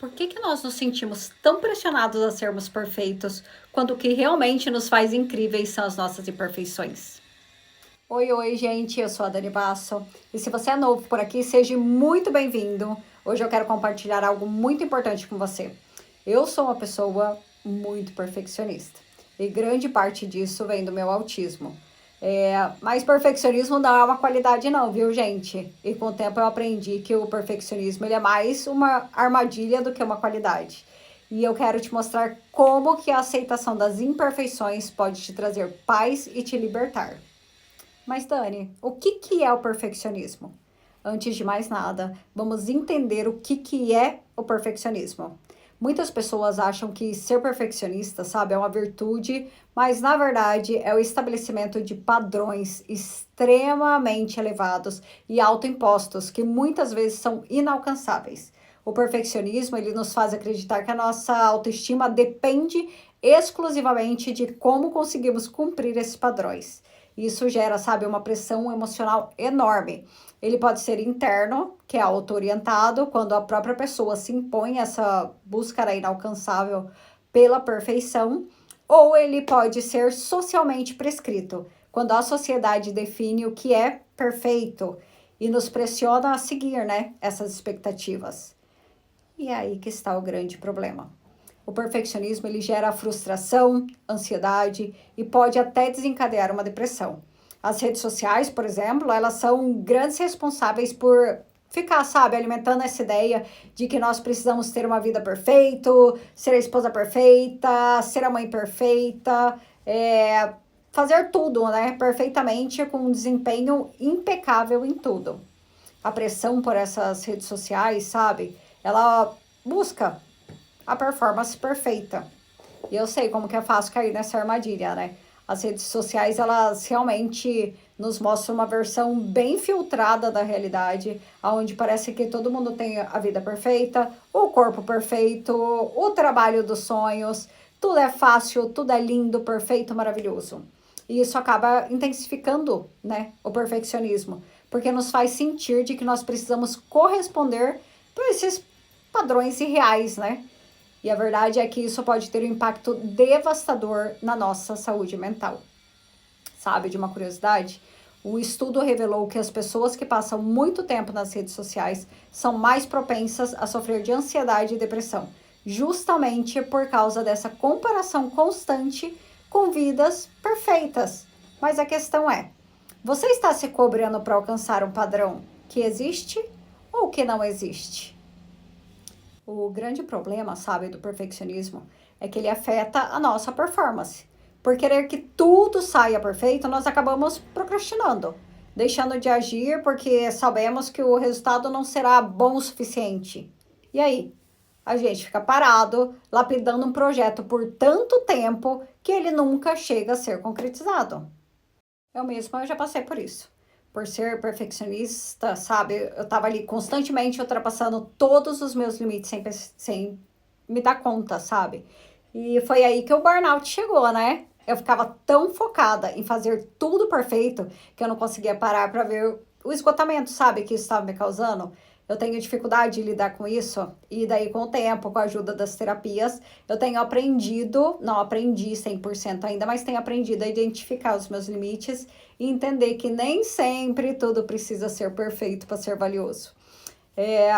Por que nós nos sentimos tão pressionados a sermos perfeitos, quando o que realmente nos faz incríveis são as nossas imperfeições? Oi, gente, eu sou a Dani Basso e se você é novo por aqui, seja muito bem-vindo. Hoje eu quero compartilhar algo muito importante com você. Eu sou uma pessoa muito perfeccionista e grande parte disso vem do meu autismo. Mas perfeccionismo não é uma qualidade não, viu, gente? E com o tempo eu aprendi que o perfeccionismo ele é mais uma armadilha do que uma qualidade. E eu quero te mostrar como que a aceitação das imperfeições pode te trazer paz e te libertar. Mas Dani, o que é o perfeccionismo? Antes de mais nada, vamos entender o que é o perfeccionismo. Muitas pessoas acham que ser perfeccionista, sabe, é uma virtude, mas na verdade é o estabelecimento de padrões extremamente elevados e autoimpostos que muitas vezes são inalcançáveis. O perfeccionismo, ele nos faz acreditar que a nossa autoestima depende exclusivamente de como conseguimos cumprir esses padrões. Isso gera, sabe, uma pressão emocional enorme. Ele pode ser interno, que é auto-orientado, quando a própria pessoa se impõe essa busca inalcançável pela perfeição, ou ele pode ser socialmente prescrito, quando a sociedade define o que é perfeito e nos pressiona a seguir, né, essas expectativas. E é aí que está o grande problema. O perfeccionismo ele gera frustração, ansiedade e pode até desencadear uma depressão. As redes sociais, por exemplo, elas são grandes responsáveis por ficar, sabe, alimentando essa ideia de que nós precisamos ter uma vida perfeita, ser a esposa perfeita, ser a mãe perfeita, fazer tudo, né, perfeitamente, com um desempenho impecável em tudo. A pressão por essas redes sociais, sabe, ela busca a performance perfeita. E eu sei como que é fácil cair nessa armadilha, né? As redes sociais, elas realmente nos mostram uma versão bem filtrada da realidade, onde parece que todo mundo tem a vida perfeita, o corpo perfeito, o trabalho dos sonhos, tudo é fácil, tudo é lindo, perfeito, maravilhoso. E isso acaba intensificando, né, o perfeccionismo, porque nos faz sentir de que nós precisamos corresponder por esses padrões irreais, né? E a verdade é que isso pode ter um impacto devastador na nossa saúde mental. Sabe, de uma curiosidade? Um estudo revelou que as pessoas que passam muito tempo nas redes sociais são mais propensas a sofrer de ansiedade e depressão, justamente por causa dessa comparação constante com vidas perfeitas. Mas a questão é: você está se cobrando para alcançar um padrão que existe ou que não existe? O grande problema, sabe, do perfeccionismo é que ele afeta a nossa performance. Por querer que tudo saia perfeito, nós acabamos procrastinando, deixando de agir porque sabemos que o resultado não será bom o suficiente. E aí? A gente fica parado, lapidando um projeto por tanto tempo que ele nunca chega a ser concretizado. Eu mesma já passei por isso. Por ser perfeccionista, sabe? Eu tava ali constantemente ultrapassando todos os meus limites sem me dar conta, sabe? E foi aí que o burnout chegou, né? Eu ficava tão focada em fazer tudo perfeito que eu não conseguia parar para ver o esgotamento, sabe? Que isso estava me causando. Eu tenho dificuldade de lidar com isso, e daí, com o tempo, com a ajuda das terapias, eu tenho aprendido, não aprendi 100% ainda, mas tenho aprendido a identificar os meus limites e entender que nem sempre tudo precisa ser perfeito para ser valioso. É,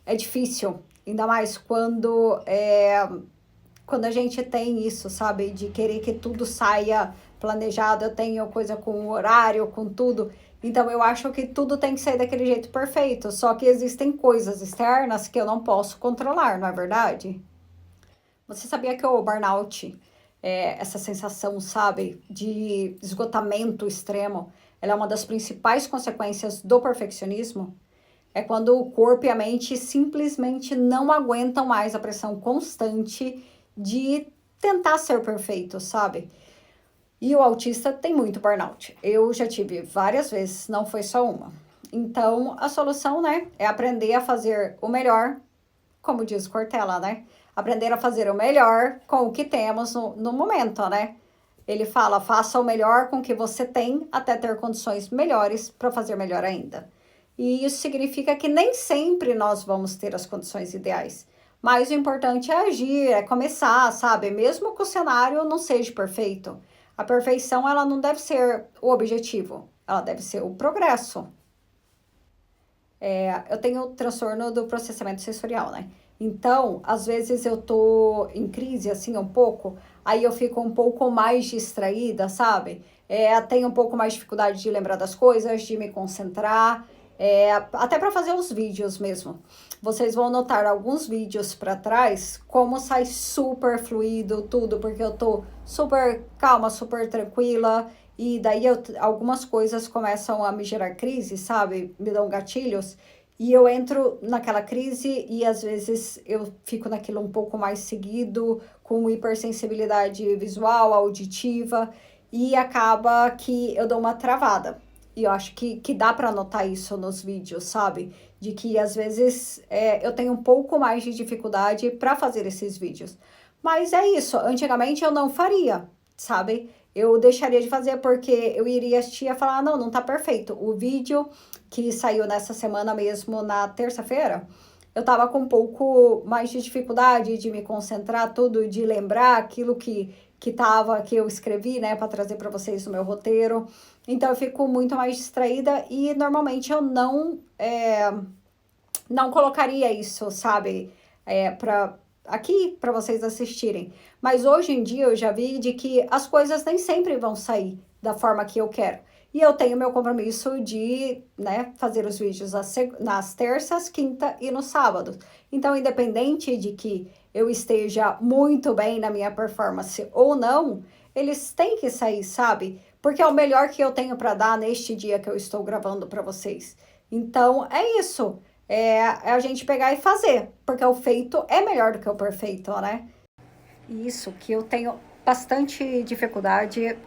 é difícil, ainda mais quando a gente tem isso, sabe, de querer que tudo saia planejado. Eu tenho coisa com horário, com tudo. Então eu acho que tudo tem que sair daquele jeito perfeito. Só que existem coisas externas que eu não posso controlar, não é verdade? Você sabia que o burnout, essa sensação, sabe, de esgotamento extremo, ela é uma das principais consequências do perfeccionismo? É quando o corpo e a mente simplesmente não aguentam mais a pressão constante de tentar ser perfeito, sabe? E o autista tem muito burnout. Eu já tive várias vezes, não foi só uma. Então, a solução, né, é aprender a fazer o melhor, como diz Cortella, né? Aprender a fazer o melhor com o que temos no momento, né? Ele fala, faça o melhor com o que você tem até ter condições melhores para fazer melhor ainda. E isso significa que nem sempre nós vamos ter as condições ideais. Mas o importante é agir, é começar, sabe? Mesmo que o cenário não seja perfeito. A perfeição, ela não deve ser o objetivo, ela deve ser o progresso. Eu tenho transtorno do processamento sensorial, né? Então, às vezes eu tô em crise, assim, um pouco, aí eu fico um pouco mais distraída, sabe? Tenho um pouco mais de dificuldade de lembrar das coisas, de me concentrar, até para fazer os vídeos mesmo. Vocês vão notar alguns vídeos para trás, como sai super fluido tudo, porque eu tô super calma, super tranquila, e daí algumas coisas começam a me gerar crise, sabe? Me dão gatilhos. E eu entro naquela crise e às vezes eu fico naquilo um pouco mais seguido, com hipersensibilidade visual, auditiva, e acaba que eu dou uma travada. E eu acho que dá para notar isso nos vídeos, sabe? De que às vezes eu tenho um pouco mais de dificuldade para fazer esses vídeos. Mas é isso, antigamente eu não faria, sabe? Eu deixaria de fazer porque eu iria assistir e falar, não, não tá perfeito. O vídeo que saiu nessa semana mesmo, na terça-feira, eu tava com um pouco mais de dificuldade de me concentrar tudo, de lembrar aquilo que eu escrevi, né, para trazer para vocês no meu roteiro. Então eu fico muito mais distraída e normalmente eu não colocaria isso, sabe, para aqui para vocês assistirem. Mas hoje em dia eu já vi de que as coisas nem sempre vão sair da forma que eu quero. E eu tenho meu compromisso de, né, fazer os vídeos nas terças, quinta e no sábado. Então, independente de que eu esteja muito bem na minha performance ou não, eles têm que sair, sabe? Porque é o melhor que eu tenho para dar neste dia que eu estou gravando para vocês. Então, é isso. É a gente pegar e fazer, porque o feito é melhor do que o perfeito, né? Isso, que eu tenho bastante dificuldade,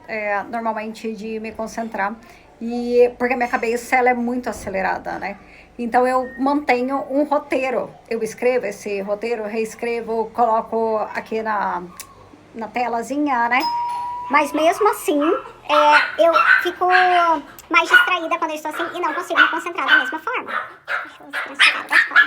normalmente, de me concentrar, e porque a minha cabeça ela é muito acelerada, né? Então eu mantenho um roteiro, eu escrevo esse roteiro, reescrevo, coloco aqui na telazinha, né? Mas mesmo assim, eu fico mais distraída quando eu estou assim e não consigo me concentrar da mesma forma. Deixa eu transferir da escola.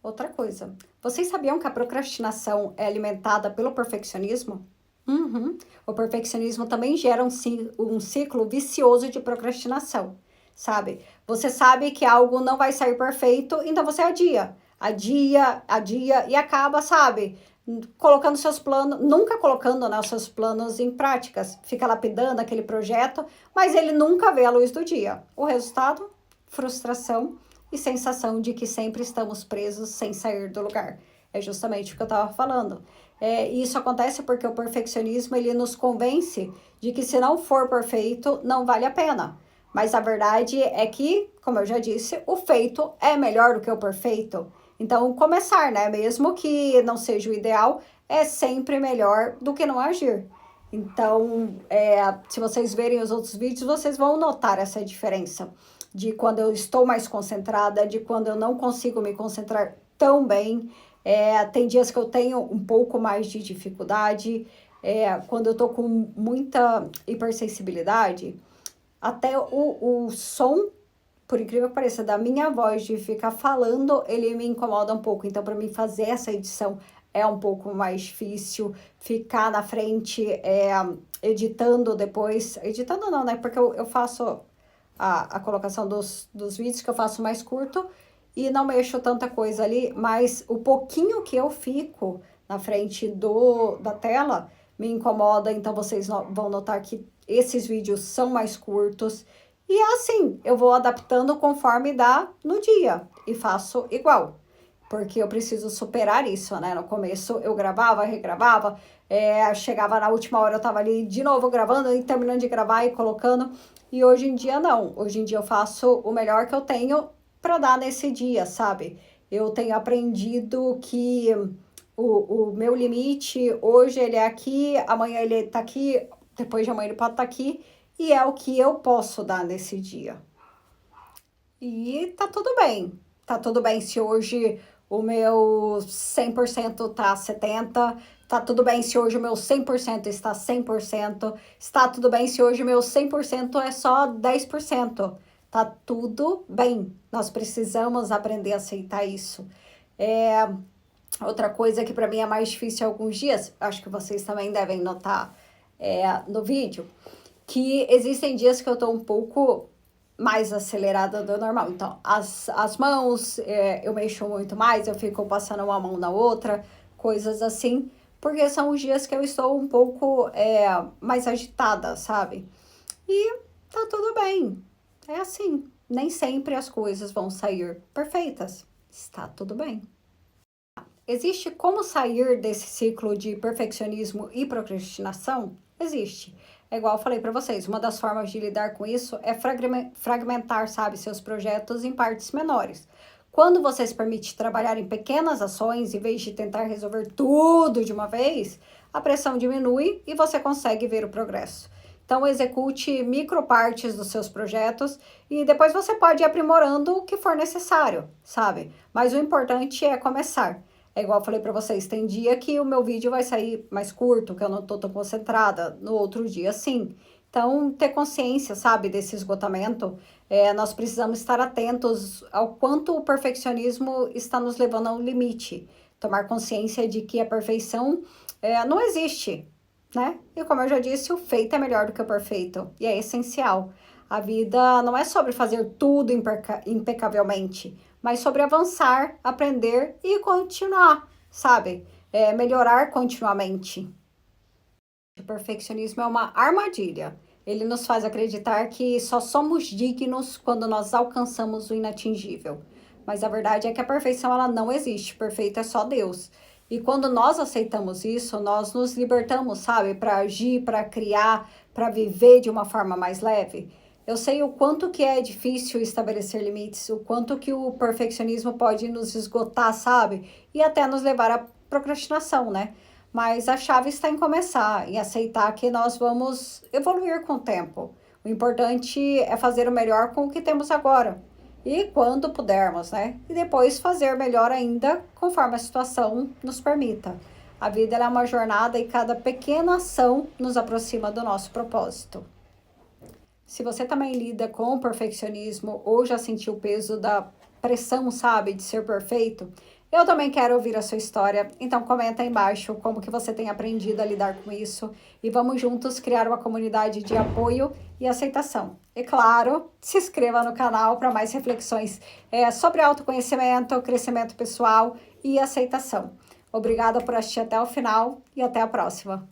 Outra coisa, vocês sabiam que a procrastinação é alimentada pelo perfeccionismo? Uhum. O perfeccionismo também gera um ciclo vicioso de procrastinação, sabe? Você sabe que algo não vai sair perfeito, então você adia e acaba, sabe? Colocando seus planos, nunca colocando, né, os seus planos em práticas. Fica lapidando aquele projeto, mas ele nunca vê a luz do dia. O resultado? Frustração e sensação de que sempre estamos presos sem sair do lugar. É justamente o que eu estava falando. E isso acontece porque o perfeccionismo ele nos convence de que se não for perfeito, não vale a pena. Mas a verdade é que, como eu já disse, o feito é melhor do que o perfeito. Então, começar, né? Mesmo que não seja o ideal, é sempre melhor do que não agir. Então, se vocês verem os outros vídeos, vocês vão notar essa diferença de quando eu estou mais concentrada, de quando eu não consigo me concentrar tão bem. Tem dias que eu tenho um pouco mais de dificuldade, quando eu tô com muita hipersensibilidade, até o som, por incrível que pareça, da minha voz de ficar falando, ele me incomoda um pouco. Então, para mim fazer essa edição é um pouco mais difícil. Ficar na frente, editando depois. Editando não, né? Porque eu faço a colocação dos vídeos, que eu faço mais curto e não mexo tanta coisa ali, mas o pouquinho que eu fico na frente da tela me incomoda, então vocês vão notar que esses vídeos são mais curtos. E é assim, eu vou adaptando conforme dá no dia e faço igual. Porque eu preciso superar isso, né? No começo eu gravava, regravava, chegava na última hora, eu tava ali de novo gravando e terminando de gravar e colocando. E hoje em dia não. Hoje em dia eu faço o melhor que eu tenho para dar nesse dia, sabe? Eu tenho aprendido que o meu limite hoje ele é aqui, amanhã ele tá aqui, depois de amanhã ele pode estar aqui, e é o que eu posso dar nesse dia. E tá tudo bem. Tá tudo bem se hoje o meu 100% tá 70%. Tá tudo bem se hoje o meu 100% está 100%. Está tudo bem se hoje o meu 100% é só 10%. Tá tudo bem. Nós precisamos aprender a aceitar isso. Outra coisa que para mim é mais difícil alguns dias, acho que vocês também devem notar no vídeo, que existem dias que eu tô um pouco mais acelerada do normal. Então, as mãos, eu mexo muito mais, eu fico passando uma mão na outra, coisas assim, porque são os dias que eu estou um pouco mais agitada, sabe? E tá tudo bem. É assim. Nem sempre as coisas vão sair perfeitas. Está tudo bem. Existe como sair desse ciclo de perfeccionismo e procrastinação? Existe. É igual eu falei para vocês, uma das formas de lidar com isso é fragmentar, sabe, seus projetos em partes menores. Quando você se permite trabalhar em pequenas ações, em vez de tentar resolver tudo de uma vez, a pressão diminui e você consegue ver o progresso. Então, execute micropartes dos seus projetos e depois você pode ir aprimorando o que for necessário, sabe? Mas o importante é começar. É igual eu falei para vocês, tem dia que o meu vídeo vai sair mais curto, que eu não tô tão concentrada, no outro dia sim. Então, ter consciência, sabe, desse esgotamento, nós precisamos estar atentos ao quanto o perfeccionismo está nos levando ao limite. Tomar consciência de que a perfeição não existe, né? E como eu já disse, o feito é melhor do que o perfeito, e é essencial. A vida não é sobre fazer tudo impecavelmente, mas sobre avançar, aprender e continuar, sabe? Melhorar continuamente. O perfeccionismo é uma armadilha. Ele nos faz acreditar que só somos dignos quando nós alcançamos o inatingível. Mas a verdade é que a perfeição ela não existe. Perfeito é só Deus. E quando nós aceitamos isso, nós nos libertamos, sabe? Para agir, para criar, para viver de uma forma mais leve. Eu sei o quanto que é difícil estabelecer limites, o quanto que o perfeccionismo pode nos esgotar, sabe? E até nos levar à procrastinação, né? Mas a chave está em começar e aceitar que nós vamos evoluir com o tempo. O importante é fazer o melhor com o que temos agora. E quando pudermos, né? E depois fazer melhor ainda conforme a situação nos permita. A vida é uma jornada e cada pequena ação nos aproxima do nosso propósito. Se você também lida com o perfeccionismo ou já sentiu o peso da pressão, sabe, de ser perfeito, eu também quero ouvir a sua história. Então comenta aí embaixo como que você tem aprendido a lidar com isso e vamos juntos criar uma comunidade de apoio e aceitação. E claro, se inscreva no canal para mais reflexões sobre autoconhecimento, crescimento pessoal e aceitação. Obrigada por assistir até o final e até a próxima.